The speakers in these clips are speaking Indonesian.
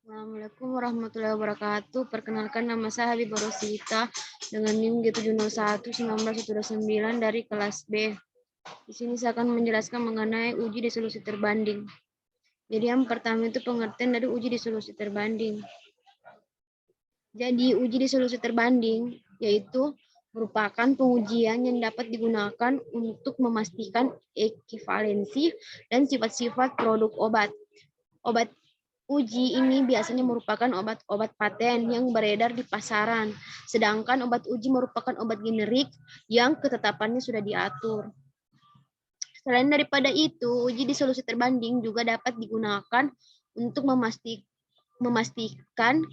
Assalamualaikum warahmatullahi wabarakatuh. Perkenalkan, nama saya Habibah Rosita dengan NIM G701-1929 dari kelas B. Di sini saya akan menjelaskan mengenai uji disolusi terbanding. Jadi yang pertama itu pengertian dari uji disolusi terbanding. Jadi uji disolusi terbanding yaitu merupakan pengujian yang dapat digunakan untuk memastikan ekivalensi dan sifat-sifat produk obat. Obat uji ini biasanya merupakan obat-obat paten yang beredar di pasaran, sedangkan obat uji merupakan obat generik yang ketetapannya sudah diatur. Selain daripada itu, uji disolusi terbanding juga dapat digunakan untuk memastikan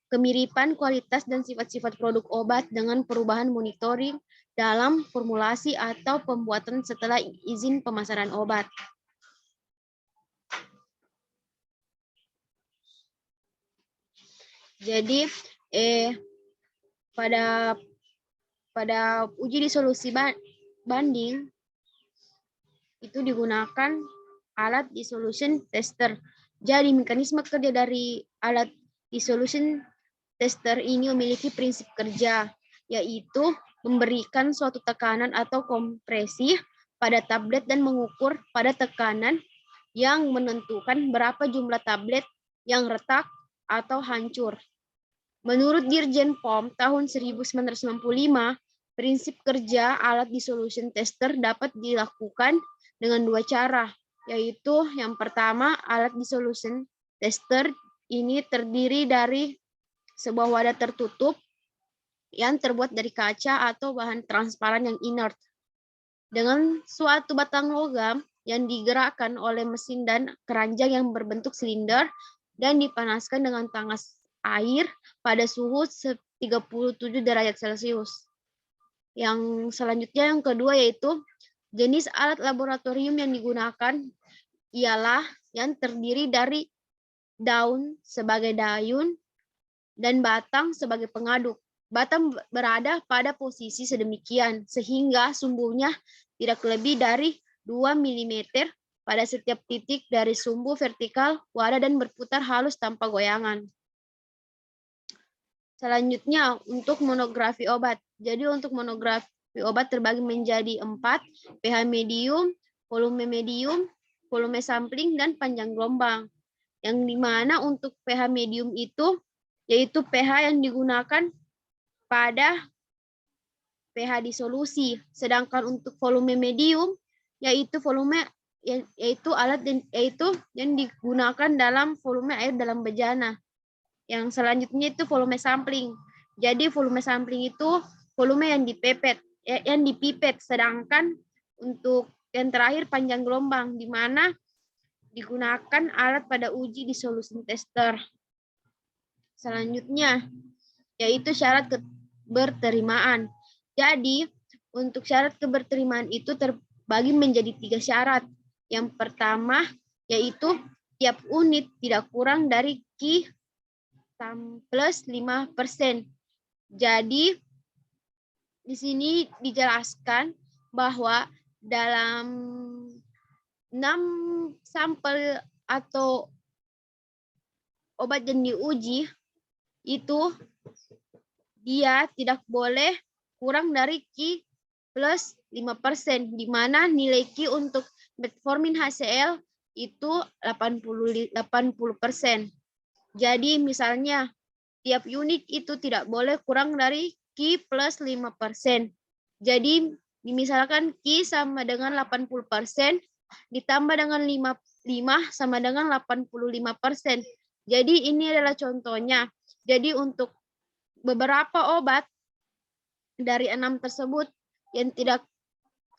kemiripan kualitas dan sifat-sifat produk obat dengan perubahan monitoring dalam formulasi atau pembuatan setelah izin pemasaran obat. Jadi pada uji disolusi banding itu digunakan alat dissolution tester. Jadi mekanisme kerja dari alat dissolution tester ini memiliki prinsip kerja, yaitu memberikan suatu tekanan atau kompresi pada tablet dan mengukur pada tekanan yang menentukan berapa jumlah tablet yang retak atau hancur. Menurut Dirjen POM tahun 1995, prinsip kerja alat dissolution tester dapat dilakukan dengan dua cara, yaitu yang pertama, alat dissolution tester ini terdiri dari sebuah wadah tertutup yang terbuat dari kaca atau bahan transparan yang inert dengan suatu batang logam yang digerakkan oleh mesin dan keranjang yang berbentuk silinder dan dipanaskan dengan tanggas air pada suhu 37 derajat Celcius. Yang selanjutnya yang kedua yaitu jenis alat laboratorium yang digunakan ialah yang terdiri dari daun sebagai dayun dan batang sebagai pengaduk. Batang berada pada posisi sedemikian sehingga sumbunya tidak lebih dari 2 mm pada setiap titik dari sumbu vertikal wadah dan berputar halus tanpa goyangan. Selanjutnya untuk monografi obat. Jadi untuk monografi obat terbagi menjadi 4, pH medium, volume sampling, dan panjang gelombang. Yang dimana untuk pH medium itu yaitu pH yang digunakan pada pH disolusi. Sedangkan untuk volume medium yaitu alat yang digunakan dalam volume air dalam bejana. Yang selanjutnya itu volume sampling. Jadi volume sampling itu volume yang dipipet, sedangkan untuk yang terakhir panjang gelombang, di mana digunakan alat pada uji dissolution tester. Selanjutnya yaitu syarat keberterimaan. Jadi untuk syarat keberterimaan itu terbagi menjadi 3 syarat. Yang pertama yaitu tiap unit tidak kurang dari Ki plus 5%. Jadi di sini dijelaskan bahwa dalam 6 sampel atau obat yang diuji itu dia tidak boleh kurang dari Ki plus 5%, di mana nilai Ki untuk metformin HCl itu 80%. Jadi misalnya tiap unit itu tidak boleh kurang dari Ki plus 5%. Jadi misalkan Ki sama dengan 80%, ditambah dengan 5 sama dengan 85%. Jadi ini adalah contohnya. Jadi untuk beberapa obat dari 6 tersebut yang tidak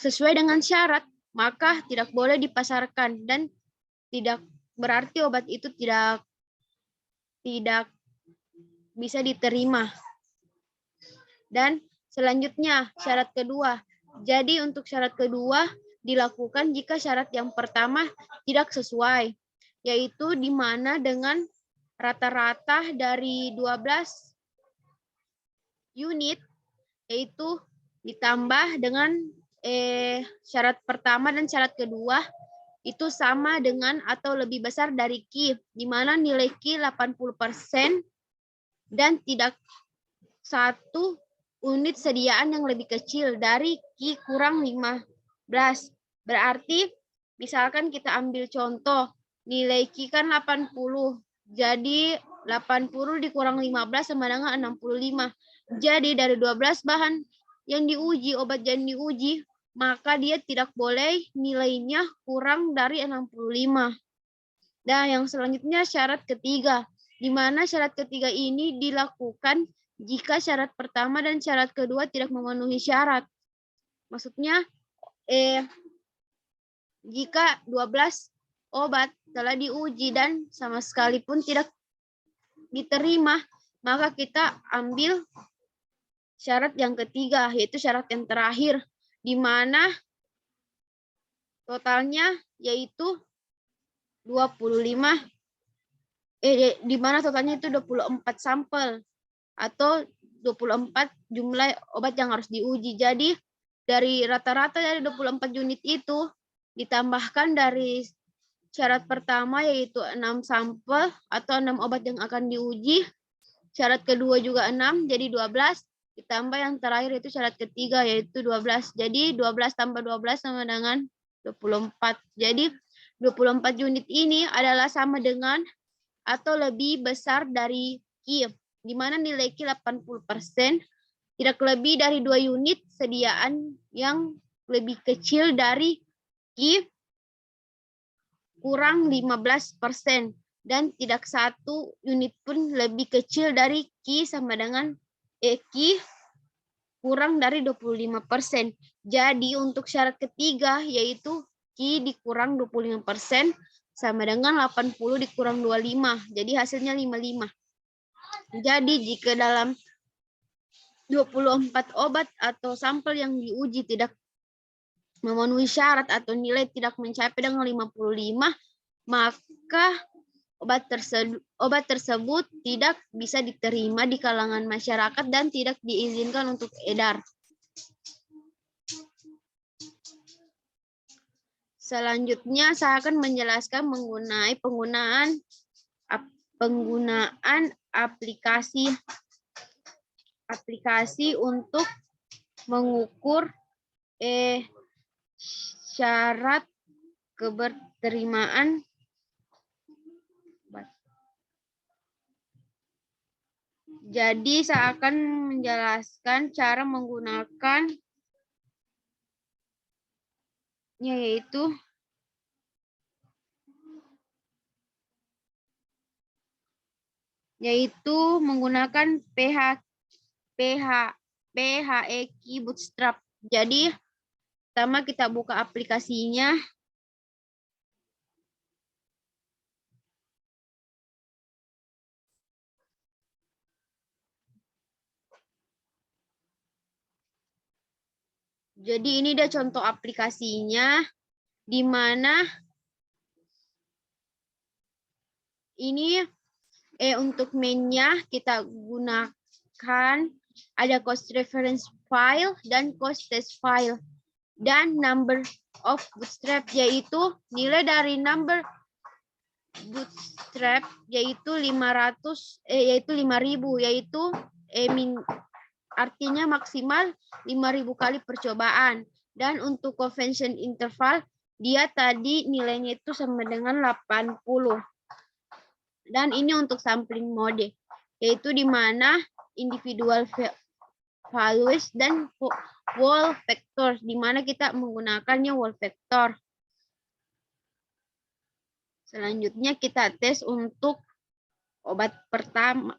sesuai dengan syarat, maka tidak boleh dipasarkan dan tidak berarti obat itu tidak bisa diterima. Dan selanjutnya syarat kedua. Jadi untuk syarat kedua dilakukan jika syarat yang pertama tidak sesuai, yaitu di mana dengan rata-rata dari 12 unit yaitu ditambah dengan syarat pertama dan syarat kedua itu sama dengan atau lebih besar dari Q, di mana nilai Q 80% dan tidak satu unit sediaan yang lebih kecil dari Q kurang 15. Berarti misalkan kita ambil contoh, nilai Q kan 80. Jadi 80 dikurang 15 sama dengan 65. Jadi dari 12 bahan yang diuji, obat yang diuji, maka dia tidak boleh nilainya kurang dari 65. Dan yang selanjutnya syarat ketiga, di mana syarat ketiga ini dilakukan jika syarat pertama dan syarat kedua tidak memenuhi syarat. Maksudnya, jika 12 obat telah diuji dan sama sekali pun tidak diterima, maka kita ambil syarat yang ketiga, yaitu syarat yang terakhir, di mana totalnya yaitu 25, di mana totalnya itu 24 sampel atau 24 jumlah obat yang harus diuji. Jadi dari rata-rata dari 24 unit itu ditambahkan dari syarat pertama yaitu 6 sampel atau 6 obat yang akan diuji. Syarat kedua juga 6 jadi 12. Ditambah yang terakhir itu syarat ketiga yaitu 12. Jadi 12 tambah 12 sama dengan 24. Jadi 24 unit ini adalah sama dengan atau lebih besar dari Q, di mana nilai Q 80%, tidak lebih dari 2 unit sediaan yang lebih kecil dari Q kurang 15%, dan tidak satu unit pun lebih kecil dari Q sama dengan Q kurang dari 25%. Jadi untuk syarat ketiga yaitu Q dikurang 25% sama dengan 80 dikurang 25. Jadi hasilnya 55. Jadi jika dalam 24 obat atau sampel yang diuji tidak memenuhi syarat atau nilai tidak mencapai dengan 55, maka obat tersebut tidak bisa diterima di kalangan masyarakat dan tidak diizinkan untuk edar. Selanjutnya saya akan menjelaskan mengenai penggunaan aplikasi untuk mengukur syarat keberterimaan. Jadi saya akan menjelaskan cara menggunakan yaitu menggunakan PHEQ Bootstrap. Jadi pertama kita buka aplikasinya. Jadi ini dia contoh aplikasinya, di mana ini untuk mainnya kita gunakan ada cost reference file dan cost test file, dan number of bootstrap yaitu nilai dari number bootstrap yaitu 500 yaitu 5.000 yaitu artinya maksimal 5.000 kali percobaan. Dan untuk convention interval dia tadi nilainya itu sama dengan 80. Dan ini untuk sampling mode yaitu di mana individual values dan wall vector, di mana kita menggunakannya wall vector. Selanjutnya kita tes untuk obat pertama.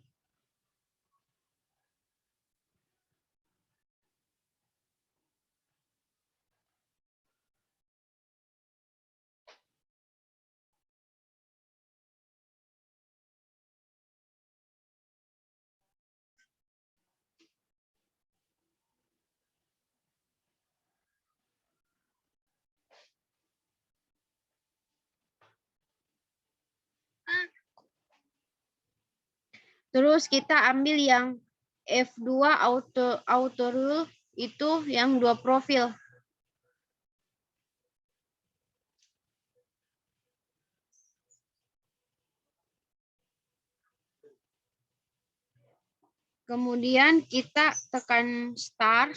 Terus kita ambil yang F2 auto rule itu yang 2 profil. Kemudian kita tekan start.